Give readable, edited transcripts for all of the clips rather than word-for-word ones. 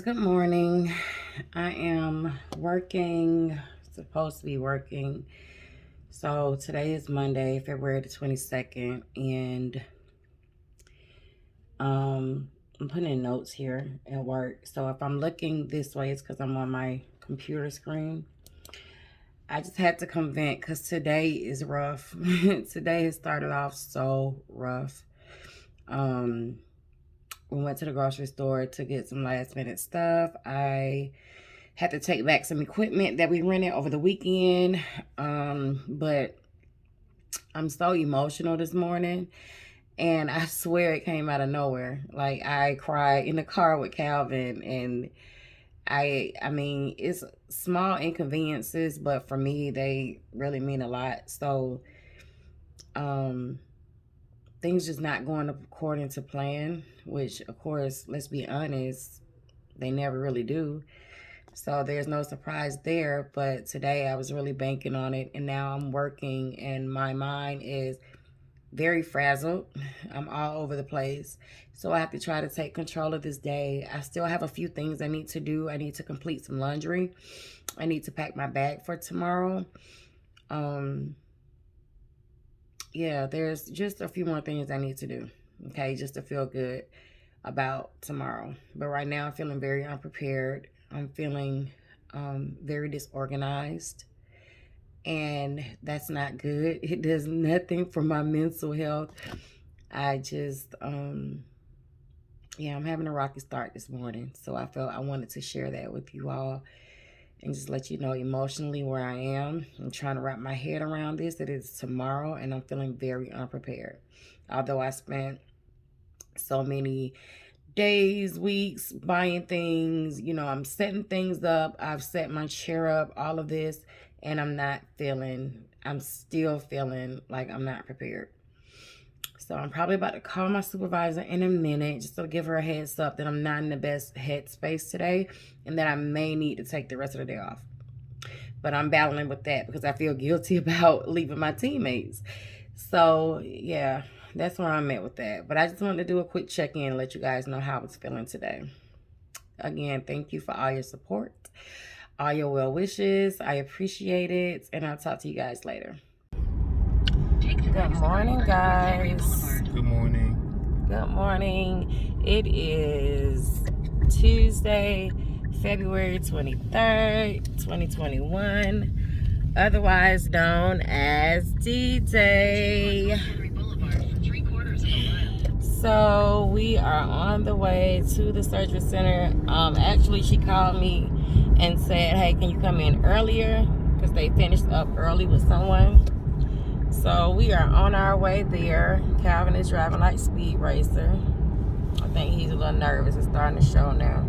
Good morning. I am working, supposed to be working. So today is Monday, February the 22nd, and I'm putting in notes here at work. So if I'm looking this way, it's because I'm on my computer screen. I just had to come vent because today is rough. Today has started off so rough. We went to the grocery store to get some last minute stuff. I had to take back some equipment that we rented over the weekend. But I'm so emotional this morning, and I swear it came out of nowhere. Like, I cried in the car with Calvin, and I mean, it's small inconveniences, but for me, they really mean a lot. So, um, things just not going according to plan, which, of course, let's be honest, they never really do. So there's no surprise there. But today I was really banking on it, and now I'm working, and my mind is very frazzled. I'm all over the place. So I have to try to take control of this day. I still have a few things I need to do. I need to complete some laundry. I need to pack my bag for tomorrow. Yeah, there's just a few more things I need to do, okay, just to feel good about tomorrow. But right now I'm feeling very unprepared. I'm feeling very disorganized, and that's not good. It does nothing for my mental health. I just, yeah, I'm having a rocky start this morning. So I felt I wanted to share that with you all and just let you know emotionally where I am. I'm trying to wrap my head around this. It is tomorrow, and I'm feeling very unprepared. Although I spent so many days, weeks buying things, I'm setting things up. I've set my chair up, all of this, and I'm still feeling like I'm not prepared. So I'm probably about to call my supervisor in a minute just to give her a heads up that I'm not in the best headspace today and that I may need to take the rest of the day off. But I'm battling with that because I feel guilty about leaving my teammates. So, yeah, that's where I'm at with that. But I just wanted to do a quick check-in and let you guys know how I was feeling today. Again, thank you for all your support, all your well wishes. I appreciate it, and I'll talk to you guys later. Good morning, guys. Good morning. Good morning. It is Tuesday, February 23rd, 2021, otherwise known as D-Day. So we are on the way to the surgery center. Actually, she called me and said, hey, can you come in earlier? Because they finished up early with someone. So we are on our way there. Calvin is driving like Speed Racer. I think he's a little nervous. It's starting to show now.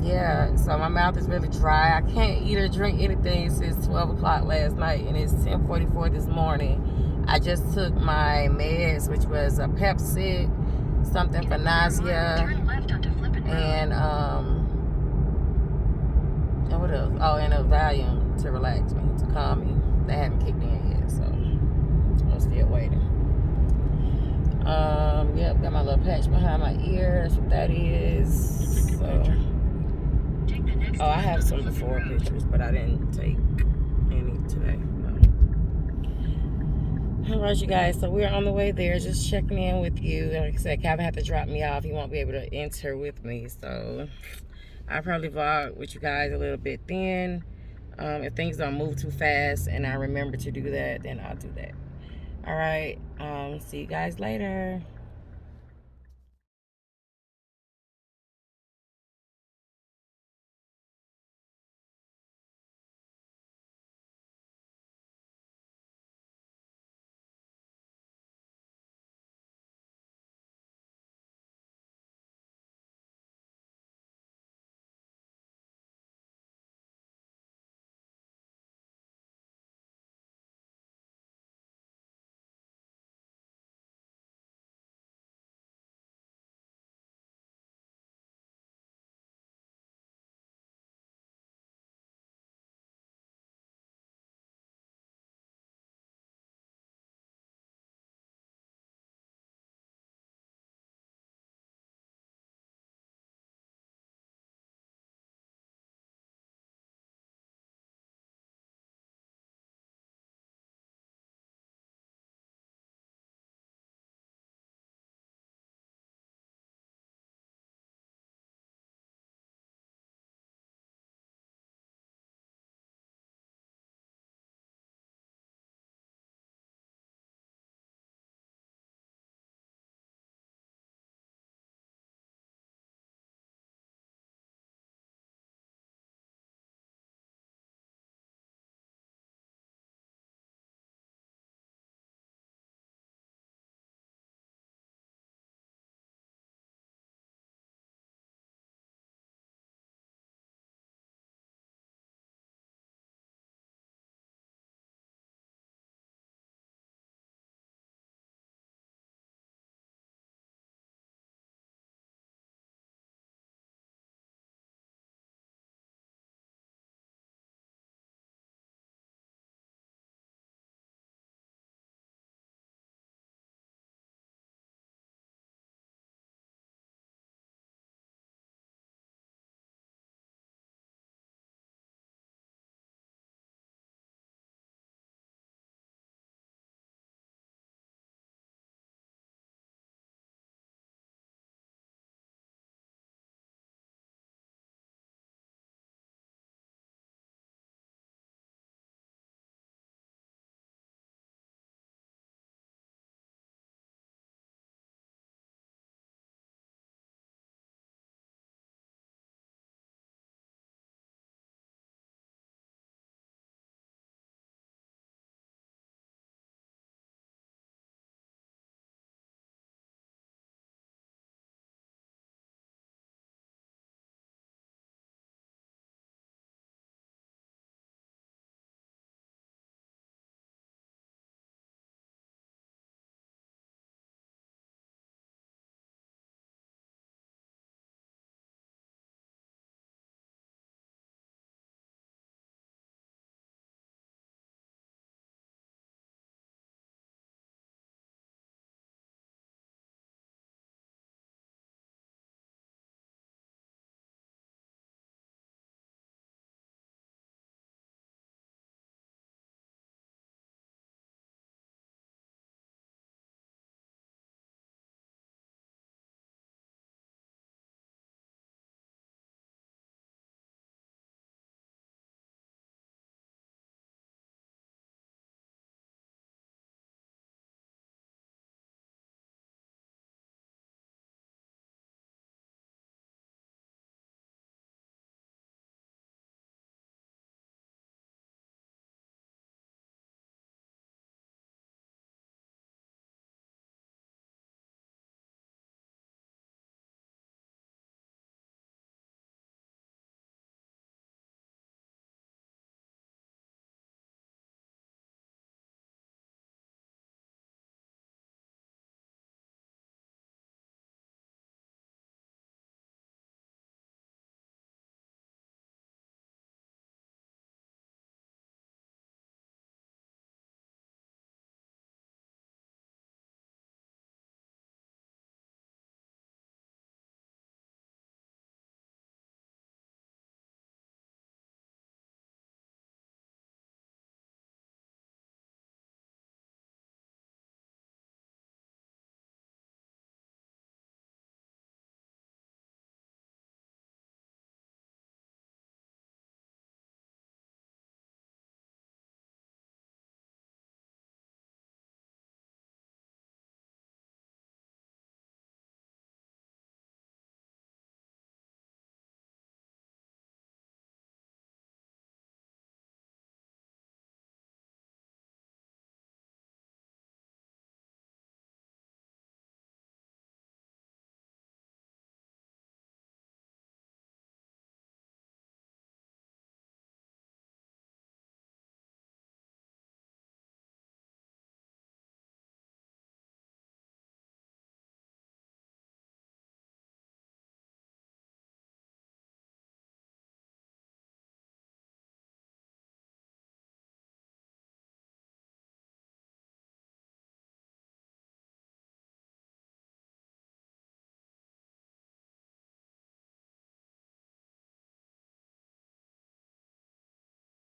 Yeah, so my mouth is really dry. I can't eat or drink anything since 12 o'clock last night, and it's 10:44 this morning. I just took my meds, which was a Pepsi, something for nausea, and what else? Oh, and a Valium to relax me, to calm me. They haven't kicked in yet, so I'm still waiting. Yep, got my little patch behind my ear. That's what that is. So, oh, I have some before pictures, but I didn't take any today. No. All right, you guys. So we're on the way there, just checking in with you. Like I said, Calvin had to drop me off. He won't be able to enter with me, so I'll probably vlog with you guys a little bit then. If things don't move too fast and I remember to do that, then I'll do that. All right. See you guys later.